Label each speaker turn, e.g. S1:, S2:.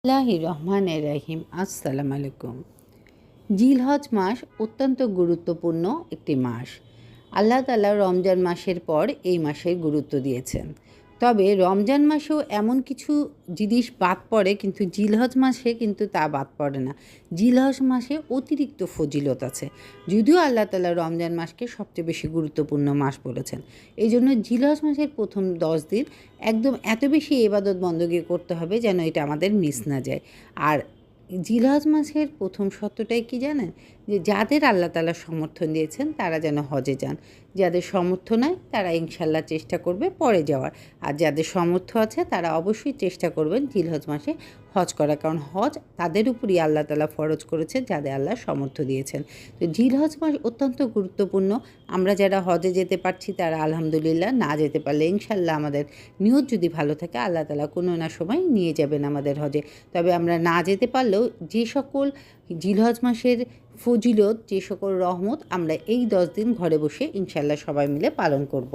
S1: বিসমিল্লাহির রহমানির রহিম। আসসালামু আলাইকুম। জিলহজ মাস অত্যন্ত গুরুত্বপূর্ণ একটি মাস। আল্লাহ তাআলা রমজান মাসের পর এই মাসের গুরুত্ব দিয়েছেন। তবে রমজান মাসেও এমন কিছু জিনিস বাদ পড়ে, কিন্তু জিলহজ মাসে কিন্তু তা বাদ পড়ে না। জিলহজ মাসে অতিরিক্ত ফজিলত আছে, যদিও আল্লাহ তাআলা রমজান মাসকে সবচেয়ে বেশি গুরুত্বপূর্ণ মাস বলেছেন। এই জন্য জিলহজ মাসের প্রথম 10 দিন একদম এত বেশি ইবাদত বন্দেগী করতে হবে যেন এটা আমাদের মিস না যায়। আর জিলহজ মাসের প্রথম সত্যটাই কি জানেন? যে যাদের আল্লাহ তাআলা সমর্থন দিয়েছেন তারা যেন হজে যান। যাদের সামর্থ্য নাই তারা ইনশাল্লাহ চেষ্টা করবে পরে যাওয়ার। আর যাদের সামর্থ্য আছে তারা অবশ্যই চেষ্টা করবেন জিলহজ মাসে হজ করা, কারণ হজ তাদের উপরই আল্লাহ তাআলা ফরজ করেছেন যাদের আল্লাহ সামর্থ্য দিয়েছেন। তো জিলহজ মাস অত্যন্ত গুরুত্বপূর্ণ। আমরা যারা হজে যেতে পারছি তারা আলহামদুলিল্লাহ, না যেতে পারলে ইনশাল্লাহ আমাদের নিয়ত যদি ভালো থাকে আল্লাহ তাআলা কোনো না সময় নিয়ে যাবেন আমাদের হজে। তবে আমরা না যেতে পারলেও যে সকল জিলহজ মাসের ফজিলত, যে সকল রহমত আমরা এই 10 দিন ঘরে বসে ইনশাল্লাহ সবাই মিলে পালন করব।